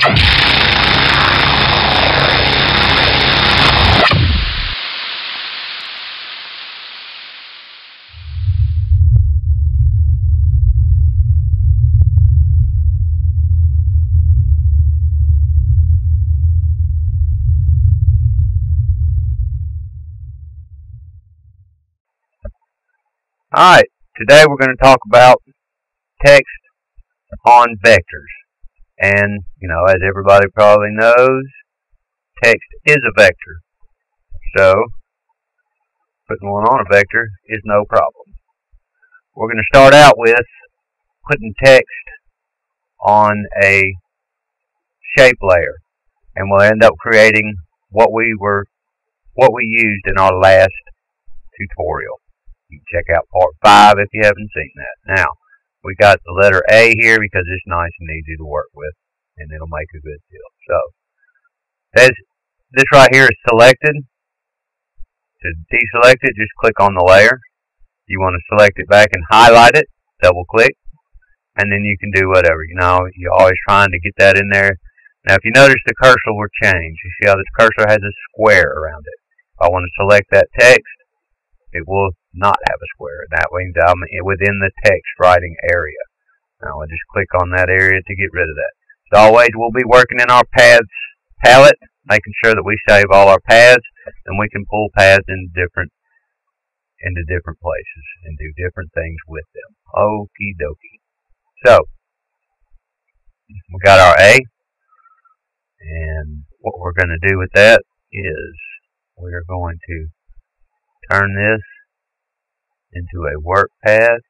Alright, today we're going to talk about text on vectors. And, as everybody probably knows, text is a vector. So, putting one on a vector is no problem. We're going to start out with putting text on a shape layer. And we'll end up creating what we used in our last tutorial. You can check out part 5 if you haven't seen that. Now, we got the letter A here because it's nice and easy to work with, and it'll make a good deal. So, this right here is selected. To deselect it, just click on the layer. You want to select it back and highlight it, double click, and then you can do whatever. You're always trying to get that in there. Now, if you notice, the cursor will change. You see how this cursor has a square around it. If I want to select that text, it will not have a square. That means I'm within the text writing area. Now I'll just click on that area to get rid of that. As always, we'll be working in our paths palette, making sure that we save all our paths, and we can pull paths into different places and do different things with them. Okie dokie. So we got our A, and what we're going to do with that is we're going to turn this into a work path.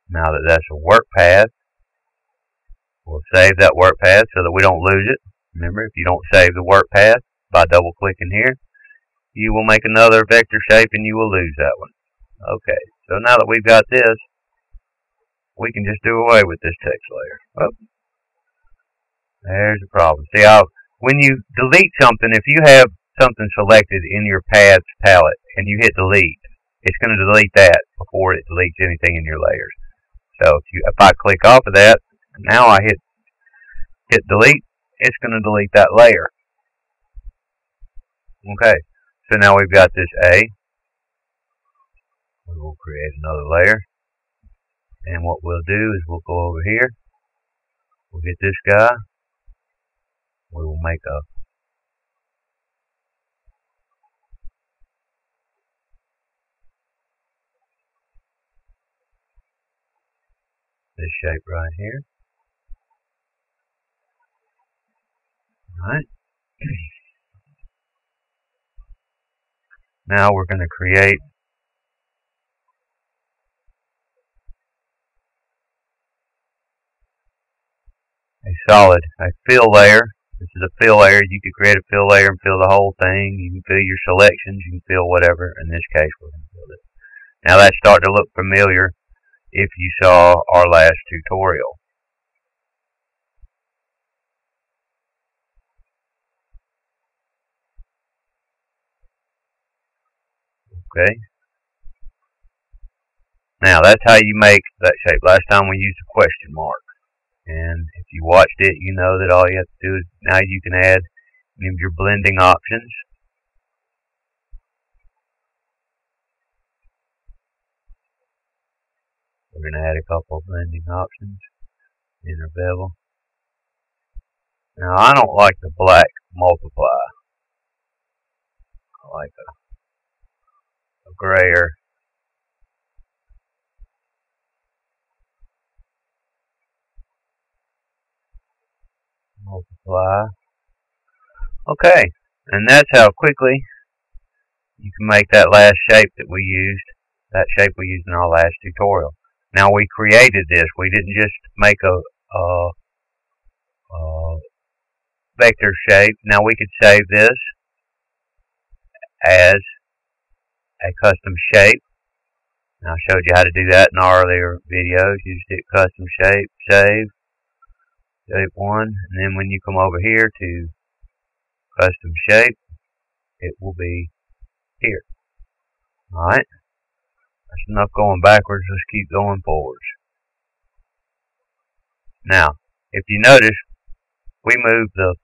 Now that that's a work path, we'll save that work path so that we don't lose it. Remember, if you don't save the work path by double clicking here, you will make another vector shape and you will lose that one. Okay, so now that we've got this, we can just do away with this text layer. Oh, there's the problem. See how when you delete something, if you have something selected in your paths palette and you hit delete, it's going to delete that before it deletes anything in your layers. So if I click off of that, now I hit delete, it's going to delete that layer. Okay, so now we've got this A. We will create another layer, and what we'll do is we'll go over here, we'll get this guy, we will make this shape right here. Alright. Now we're going to create a fill layer. This is a fill layer. You could create a fill layer and fill the whole thing. You can fill your selections. You can fill whatever. In this case, we're going to fill it. Now that's starting to look familiar if you saw our last tutorial. Okay. Now that's how you make that shape. Last time we used a question mark. And if you watched it, you know that all you have to do is now you can add your blending options. We're going to add a couple of blending options. Inner bevel. Now I don't like the black multiply. I like a grayer. Multiply. Okay, and that's how quickly you can make that last shape that we used, that shape we used in our last tutorial. Now we created this. We didn't just make a vector shape. Now we could save this as a custom shape. Now I showed you how to do that in our earlier videos. You just hit custom shape, save, shape 1, and then when you come over here to custom shape, it will be here. Alright, that's enough going backwards. Let's keep going forwards. Now, if you notice, we moved the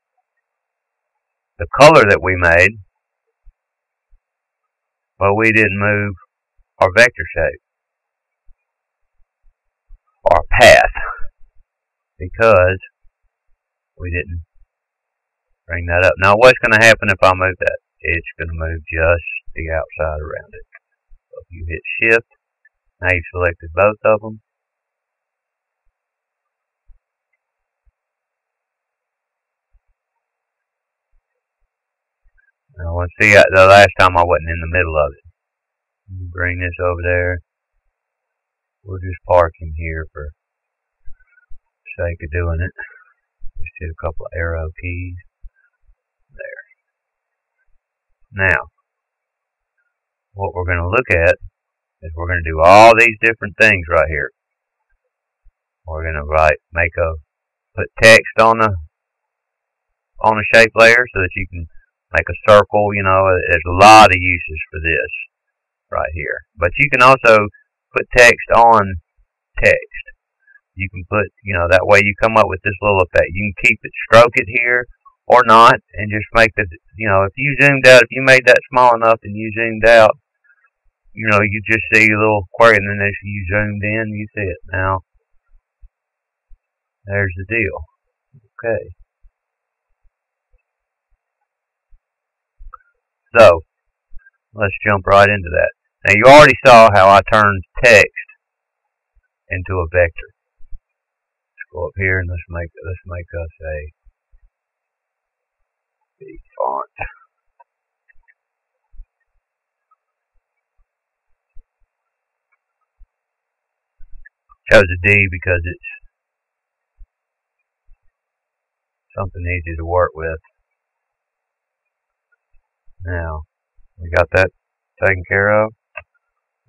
color that we made, but we didn't move our vector shape, our path, because we didn't bring that up. Now, what's going to happen if I move that? It's going to move just the outside around it. So if you hit Shift, now you've selected both of them. Now, let's see, the last time I wasn't in the middle of it. Bring this over there. We'll just park him here for the sake of doing it. Just hit a couple of arrow keys. There. Now, what we're going to look at is we're going to do all these different things right here. We're going to put text on the shape layer so that you can make a circle. You know, there's a lot of uses for this right here. But you can also put text on text. You can put, you know, that way you come up with this little effect. You can keep it, stroke it here or not, and just make the, you know, if you zoomed out, if you made that small enough and you zoomed out, you know, you just see a little query, and then as you zoomed in, you see it. Now, there's the deal. Okay. So, let's jump right into that. Now, you already saw how I turned text into a vector. Let's go up here and let's make us a big font. Chose a D because it's something easy to work with. Now, we got that taken care of.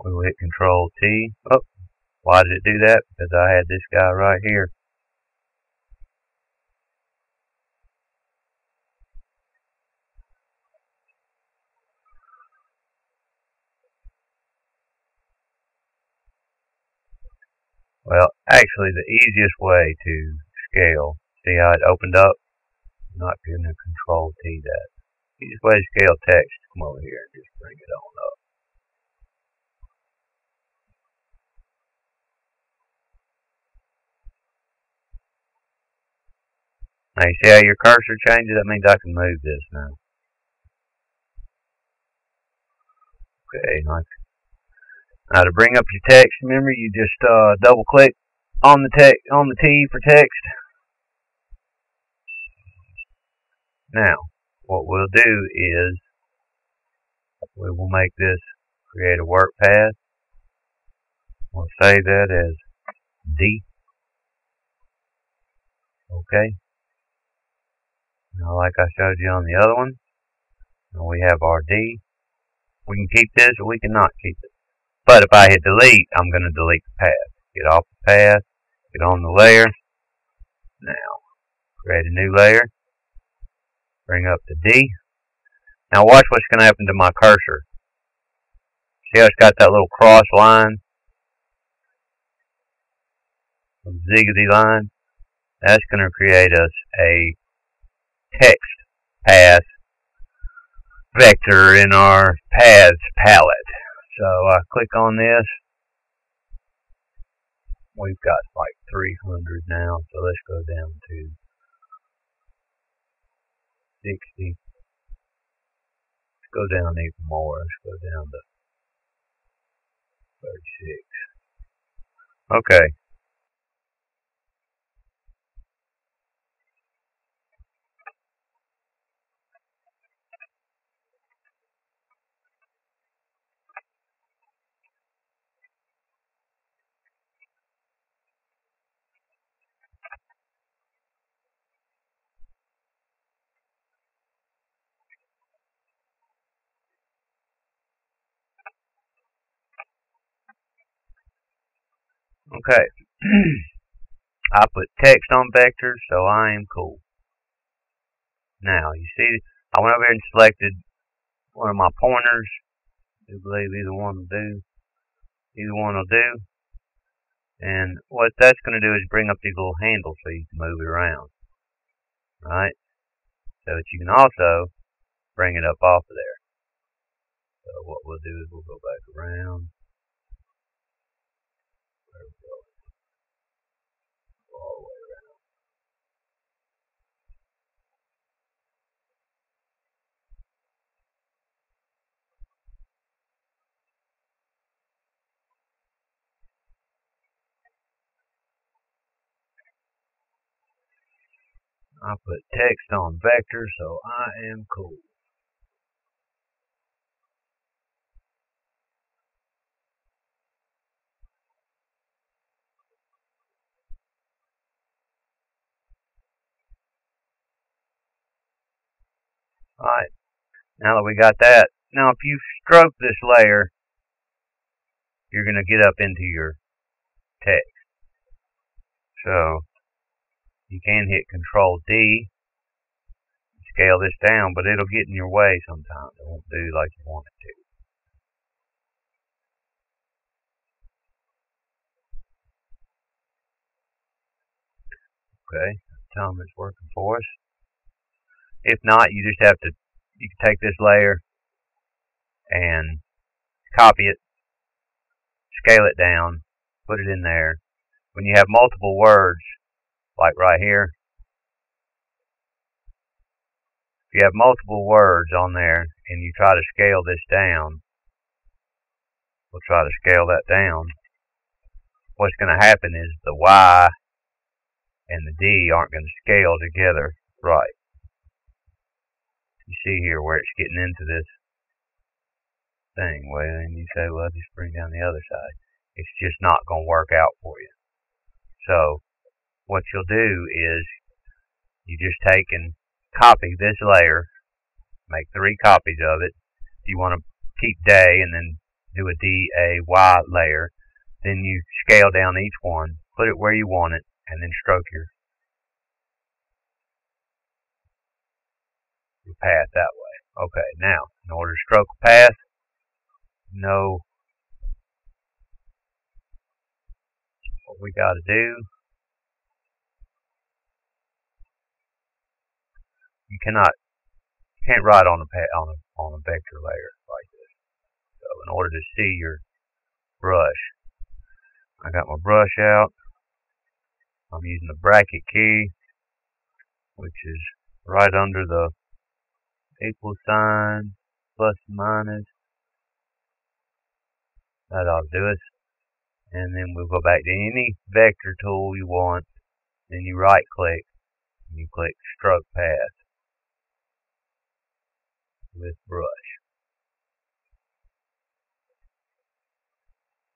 We will hit Control T. Oh, why did it do that? Because I had this guy right here. Well, actually, the easiest way to scale, see how it opened up? I'm not going to Control T that. Easiest way to scale text, come over here and just bring it on up. Now, you see how your cursor changes? That means I can move this now. Okay, now to bring up your text, remember you just double click on the T for text. Now, what we'll do is we will make this create a work path. We'll save that as D. Okay. Now, like I showed you on the other one, now we have our D. We can keep this or we can not keep it. But if I hit delete, I'm going to delete the path. Get off the path, get on the layer. Now, create a new layer. Bring up the D. Now watch what's going to happen to my cursor. See how it's got that little cross line? Ziggity line? That's going to create us a text path vector in our paths palette. So I click on this. We've got like 300 now, so let's go down to 60. Let's go down even more. Let's go down to 36. Okay. Okay. I put text on vectors, so I am cool. Now, you see, I went over here and selected one of my pointers. I do believe either one will do. Either one will do. And what that's going to do is bring up these little handles so you can move it around. Right? So that you can also bring it up off of there. So what we'll do is we'll go back around. There we go. Go all the way around. I put text on vector, so I am cool. Alright, now that we got that, now if you stroke this layer, you're going to get up into your text. So, you can hit Control D, scale this down, but it'll get in your way sometimes. It won't do like you want it to. Okay, tell them it's working for us. If not, you just have to, you can take this layer and copy it, scale it down, put it in there. When you have multiple words, like right here, if you have multiple words on there and you try to scale this down, we'll try to scale that down. What's going to happen is the Y and the D aren't going to scale together right. You see here where it's getting into this thing. Well, and you say, well, just bring down the other side. It's just not going to work out for you. So what you'll do is you just take and copy this layer, make 3 copies of it. If you want to keep day and then do a D-A-Y layer, then you scale down each one, put it where you want it, and then stroke your path that way. Okay, now, in order to stroke a path, know what we got to do. You can't write on a vector layer like this. So in order to see your brush, I got my brush out. I'm using the bracket key, which is right under the equal sign, plus minus. That ought to do it. And then we'll go back to any vector tool you want. Then you right click and you click stroke path with brush.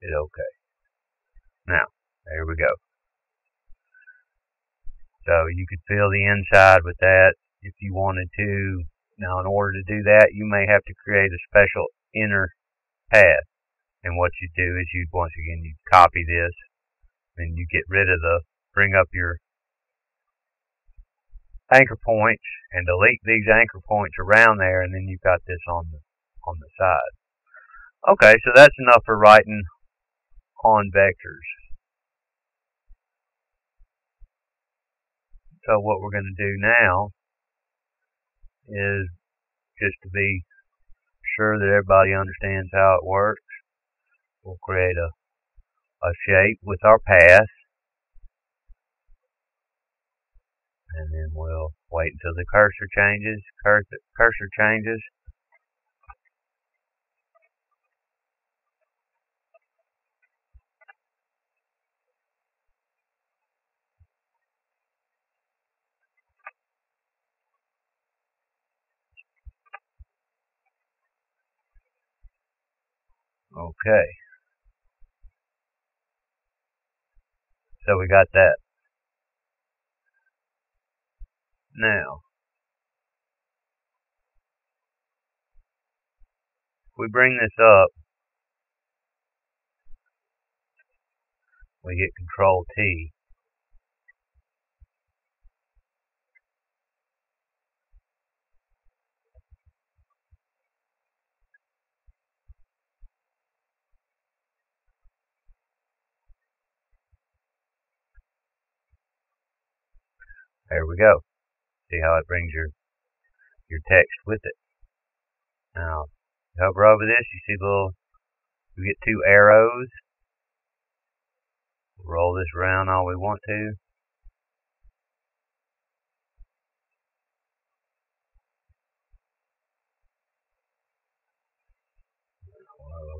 Hit OK. Now, there we go. So you could fill the inside with that if you wanted to. Now, in order to do that, you may have to create a special inner path. And what you do is you, once again, you copy this, and you get rid of bring up your anchor points and delete these anchor points around there, and then you've got this on the side. Okay, so that's enough for writing on vectors. So what we're going to do now is, just to be sure that everybody understands how it works, we'll create a shape with our path, and then we'll wait until the cursor changes. Cursor changes. Okay. So we got that. Now, if we bring this up, we hit Control T. There we go. See how it brings your text with it. Now, hover over this, you see we get two arrows. Roll this around all we want to.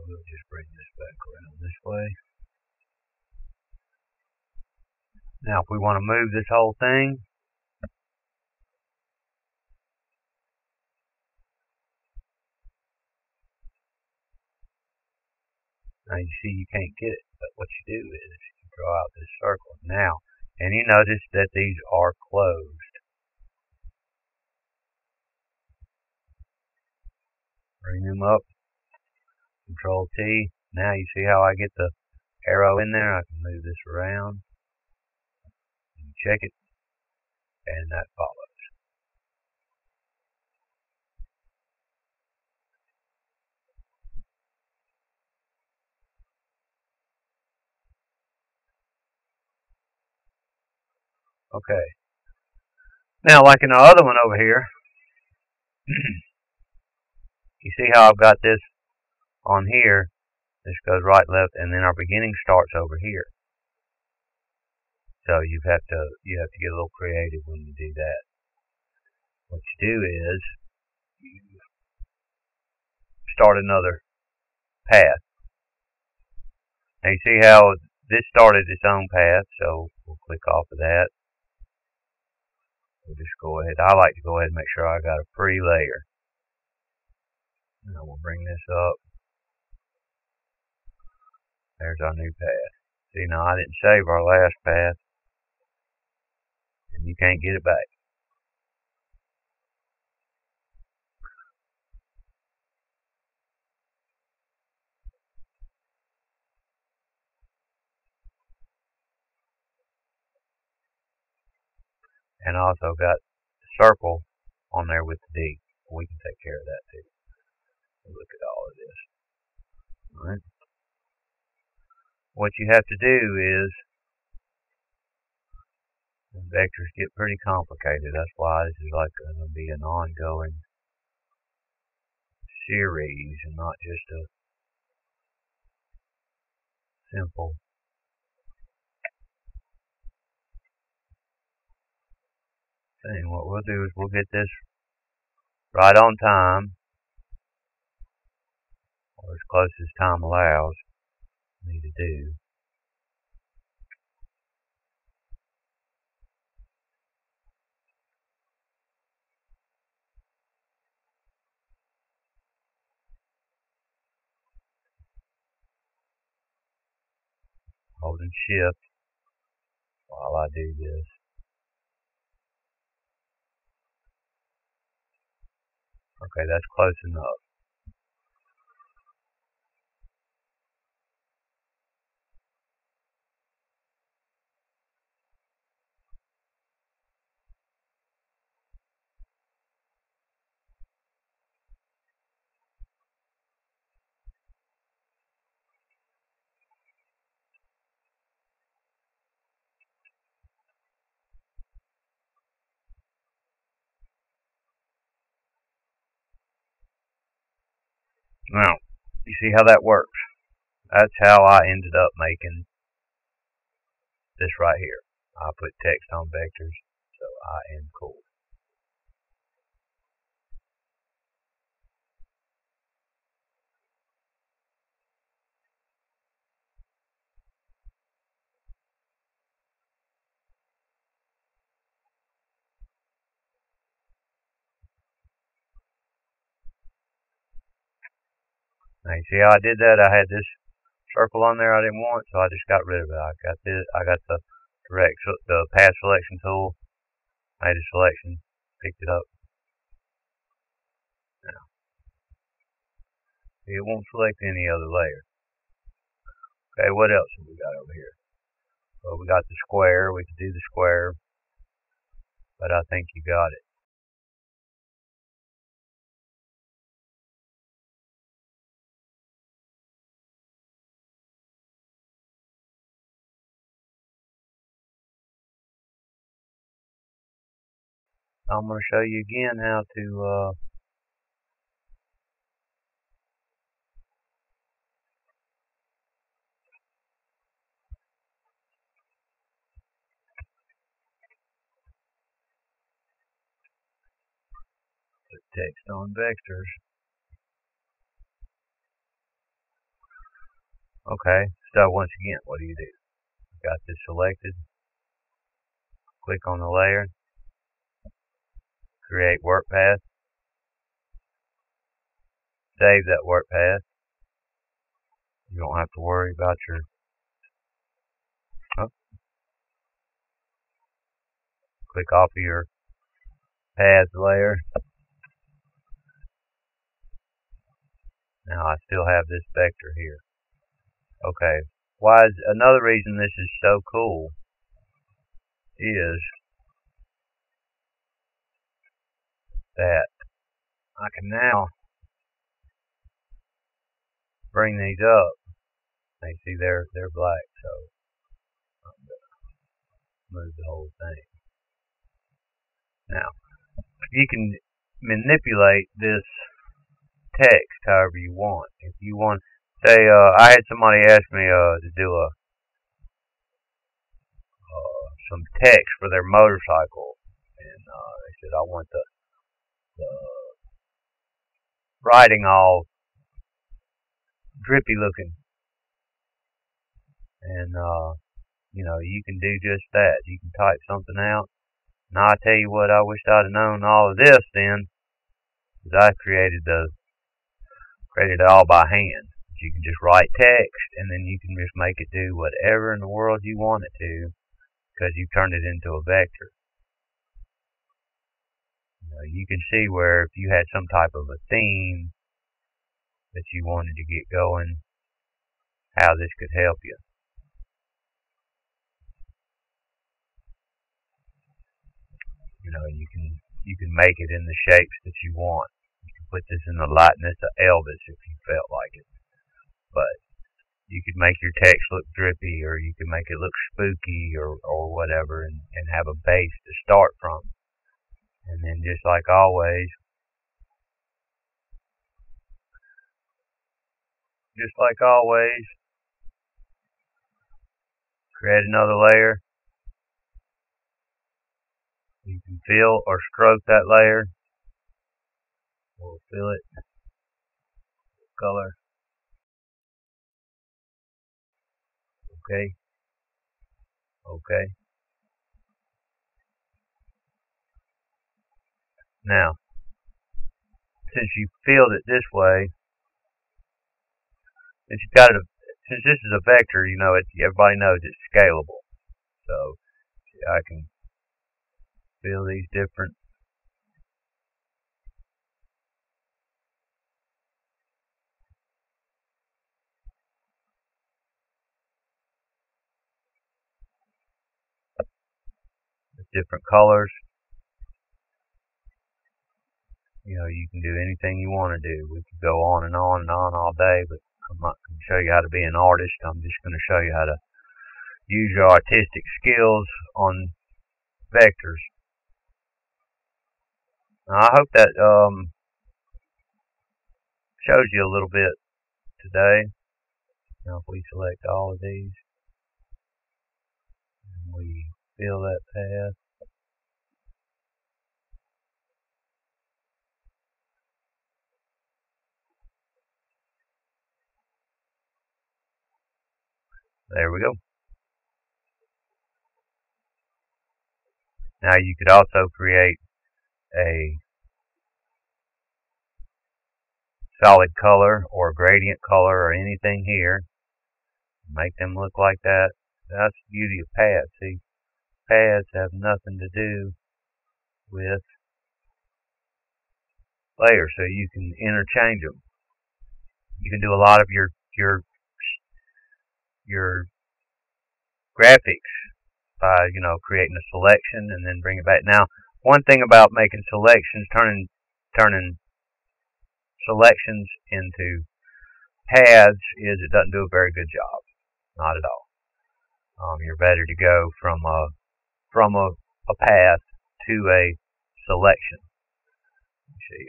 We'll just bring this back around this way. Now, if we want to move this whole thing, now you see you can't get it, but what you do is you draw out this circle. Now, and you notice that these are closed. Bring them up, Control T. Now you see how I get the arrow in there? I can move this around. You check it, and that follows. Okay. Now, like in the other one over here, you see how I've got this on here. This goes right, left, and then our beginning starts over here. So you have to get a little creative when you do that. What you do is you start another path. Now you see how this started its own path, so we'll click off of that. We'll just go ahead. I like to go ahead and make sure I got a free layer. Now we'll bring this up. There's our new path. See, now I didn't save our last path, and you can't get it back. And I also got the circle on there with the D. We can take care of that too. Look at all of this. All right. What you have to do is, vectors get pretty complicated. That's why this is like going to be an ongoing series and not just a simple thing. What we'll do is we'll get this right on time, or as close as time allows me to do. Holding shift while I do this. Okay, that's close enough. Now, you see how that works? That's how I ended up making this right here. I put text on vectors, so I am cool. Now you see how I did that? I had this circle on there I didn't want, so I just got rid of it. I got the path selection tool, made a selection, picked it up. Now, see, it won't select any other layer. Okay, what else have we got over here? Well, we got the square. We could do the square, but I think you got it. I'm going to show you again how to put text on vectors. Okay, so once again, what do? Got this selected. Click on the layer. Create work path. Save that work path. You don't have to worry about your... Oh. Click off of your paths layer. Now I still have this vector here. Okay, another reason this is so cool is that I can now bring these up. You see they're black, so I'm gonna move the whole thing. Now you can manipulate this text however you want. If you want, say, I had somebody ask me to do some text for their motorcycle, and they said I want the writing all drippy looking, and you can do just that. You can type something out. Now I tell you what, I wished I'd have known all of this then, because I created it all by hand. You can just write text, and then you can just make it do whatever in the world you want it to, because you turned it into a vector. You can see where if you had some type of a theme that you wanted to get going, how this could help you. You can make it in the shapes that you want. You can put this in the likeness of Elvis if you felt like it. But you could make your text look drippy, or you could make it look spooky, or whatever, and have a base to start from. And then just like always, create another layer. You can fill or stroke that layer. We'll fill it. Color. Okay. Okay. Now, since you filled it this way, since this is a vector, everybody knows it's scalable. So I can fill these different colors. You can do anything you want to do. We could go on and on and on all day, but I'm not going to show you how to be an artist. I'm just going to show you how to use your artistic skills on vectors. Now, I hope that shows you a little bit today. Now, if we select all of these and we fill that path, there we go. Now you could also create a solid color or gradient color or anything here. Make them look like that. That's the beauty of paths. See, paths have nothing to do with layers, so you can interchange them. You can do a lot of your graphics by creating a selection and then bring it back. Now, one thing about making selections, turning selections into paths, is it doesn't do a very good job. Not at all. You're better to go from a path to a selection. Let's see.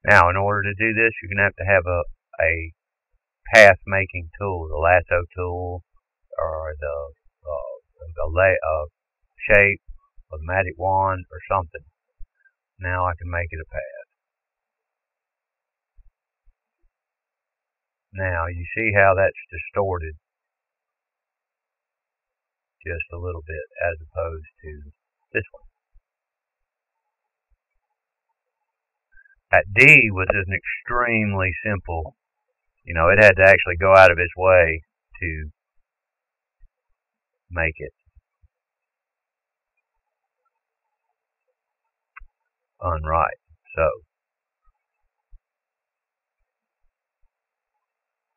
Now, in order to do this, you're going to have a path making tool, the lasso tool, or the shape, or the magic wand, or something. Now I can make it a path. Now you see how that's distorted just a little bit as opposed to this one. That D was an extremely simple, it had to actually go out of its way to make it unright. So,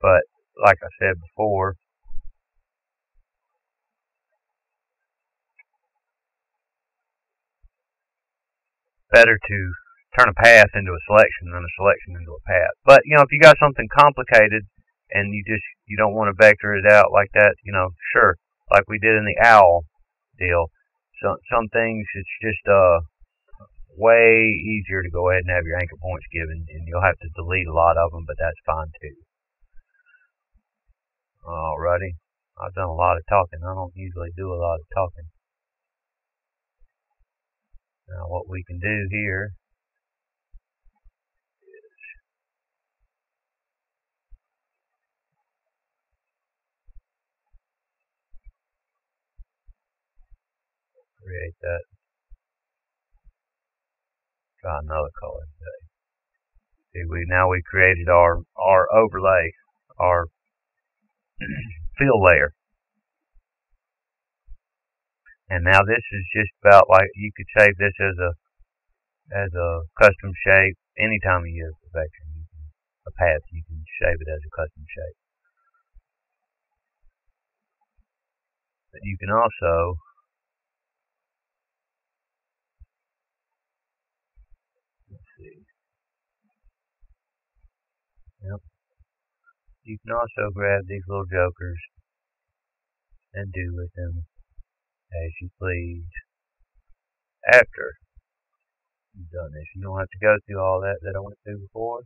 but like I said before, better to turn a path into a selection than a selection into a path. But if you got something complicated and you don't want to vector it out like that, sure, like we did in the owl deal. Some things it's just way easier to go ahead and have your anchor points given, and you'll have to delete a lot of them, but that's fine too. Alrighty, I've done a lot of talking. I don't usually do a lot of talking. Now what we can do here is create that. Try another color today. See, now we created our overlay, our fill layer. And now this is just about like you could save this as a custom shape. Anytime you use a vector, a path, you can save it as a custom shape. But you can also you can also grab these little jokers and do with them as you please after you've done this. You don't have to go through all that I went through before.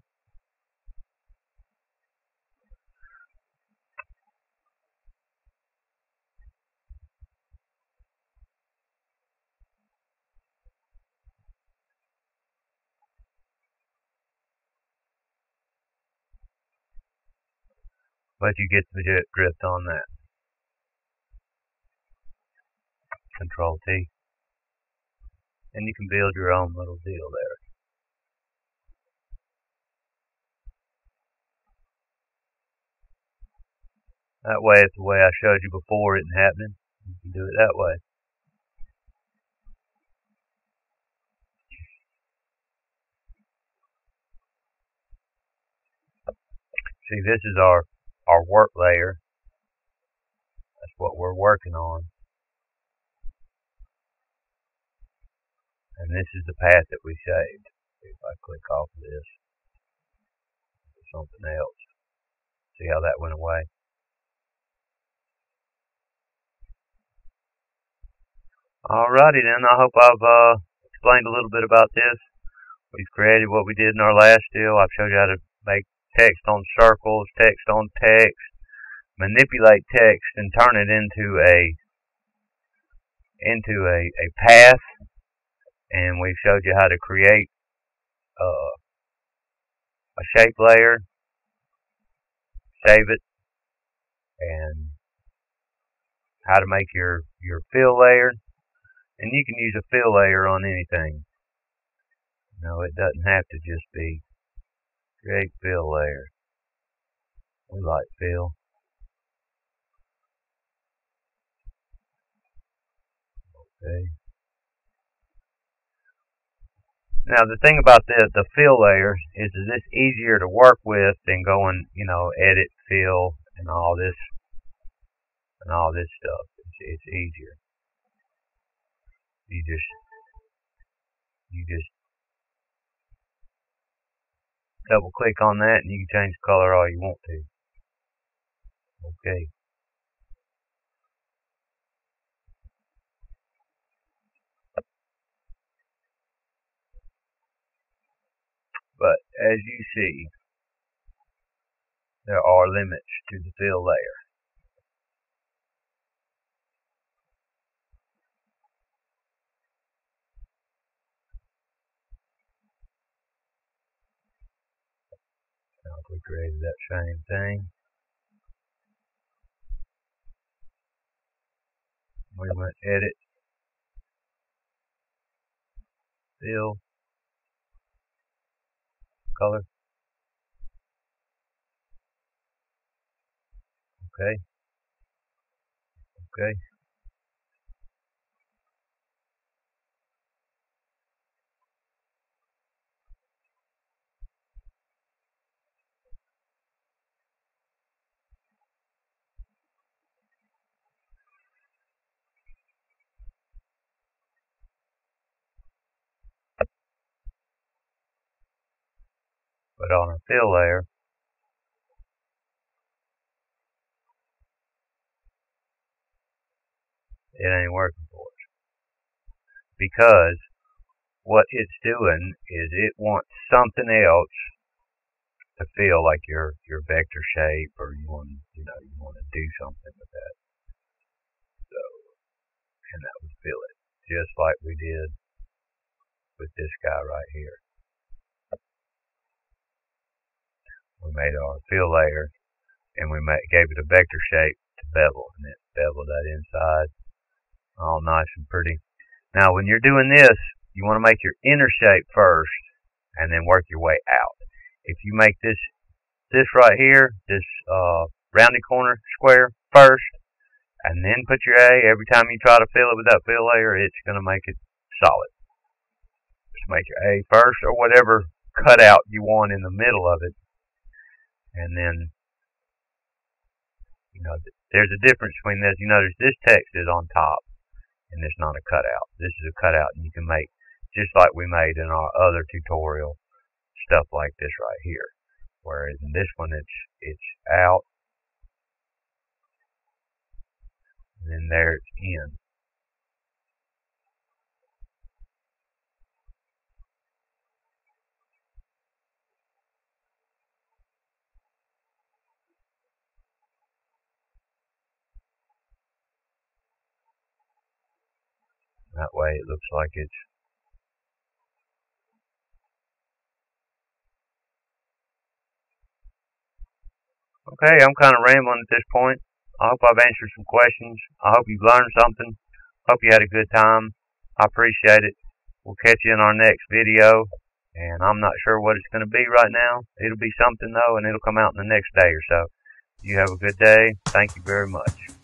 But you get the drift on that. Control T. And you can build your own little deal there. That way, it's the way I showed you before it happening. You can do it that way. See, this is our work layer. That's what we're working on. And this is the path that we saved. If I click off of this, something else. See how that went away? Alrighty then, I hope I've explained a little bit about this. We've created what we did in our last deal. I've showed you how to make text on circles, text on text, manipulate text and turn it into a path. And we showed you how to create a shape layer, save it, and how to make your fill layer. And you can use a fill layer on anything. No, it doesn't have to just be create fill layer. We like fill. Okay. Now the thing about the fill layer is that it's easier to work with than going, edit, fill, and all this stuff. It's easier. You just double click on that and you can change the color all you want to. Okay. But as you see, there are limits to the fill layer. Now if we created that same thing, we went edit, fill, color. Okay. Okay. But on a fill layer, it ain't working for us. Because what it's doing is it wants something else to fill, like your vector shape, or you want to do something with that. So, and that would fill it, just like we did with this guy right here. We made our fill layer, and we gave it a vector shape to bevel, and it beveled that inside, all nice and pretty. Now, when you're doing this, you want to make your inner shape first, and then work your way out. If you make this right here, this rounded corner square first, and then put your A, every time you try to fill it with that fill layer, it's going to make it solid. Just make your A first, or whatever cutout you want in the middle of it. And then, there's a difference between this. You notice this text is on top, and it's not a cutout. This is a cutout, and you can make, just like we made in our other tutorial, stuff like this right here. Whereas in this one, it's out, and then there it's in. That way it looks like it's okay. I'm kind of rambling at this point. I hope I've answered some questions. I hope you've learned something. Hope you had a good time. I appreciate it. We'll catch you in our next video. And I'm not sure what it's going to be right now. It'll be something though, and it'll come out in the next day or so. You have a good day. Thank you very much.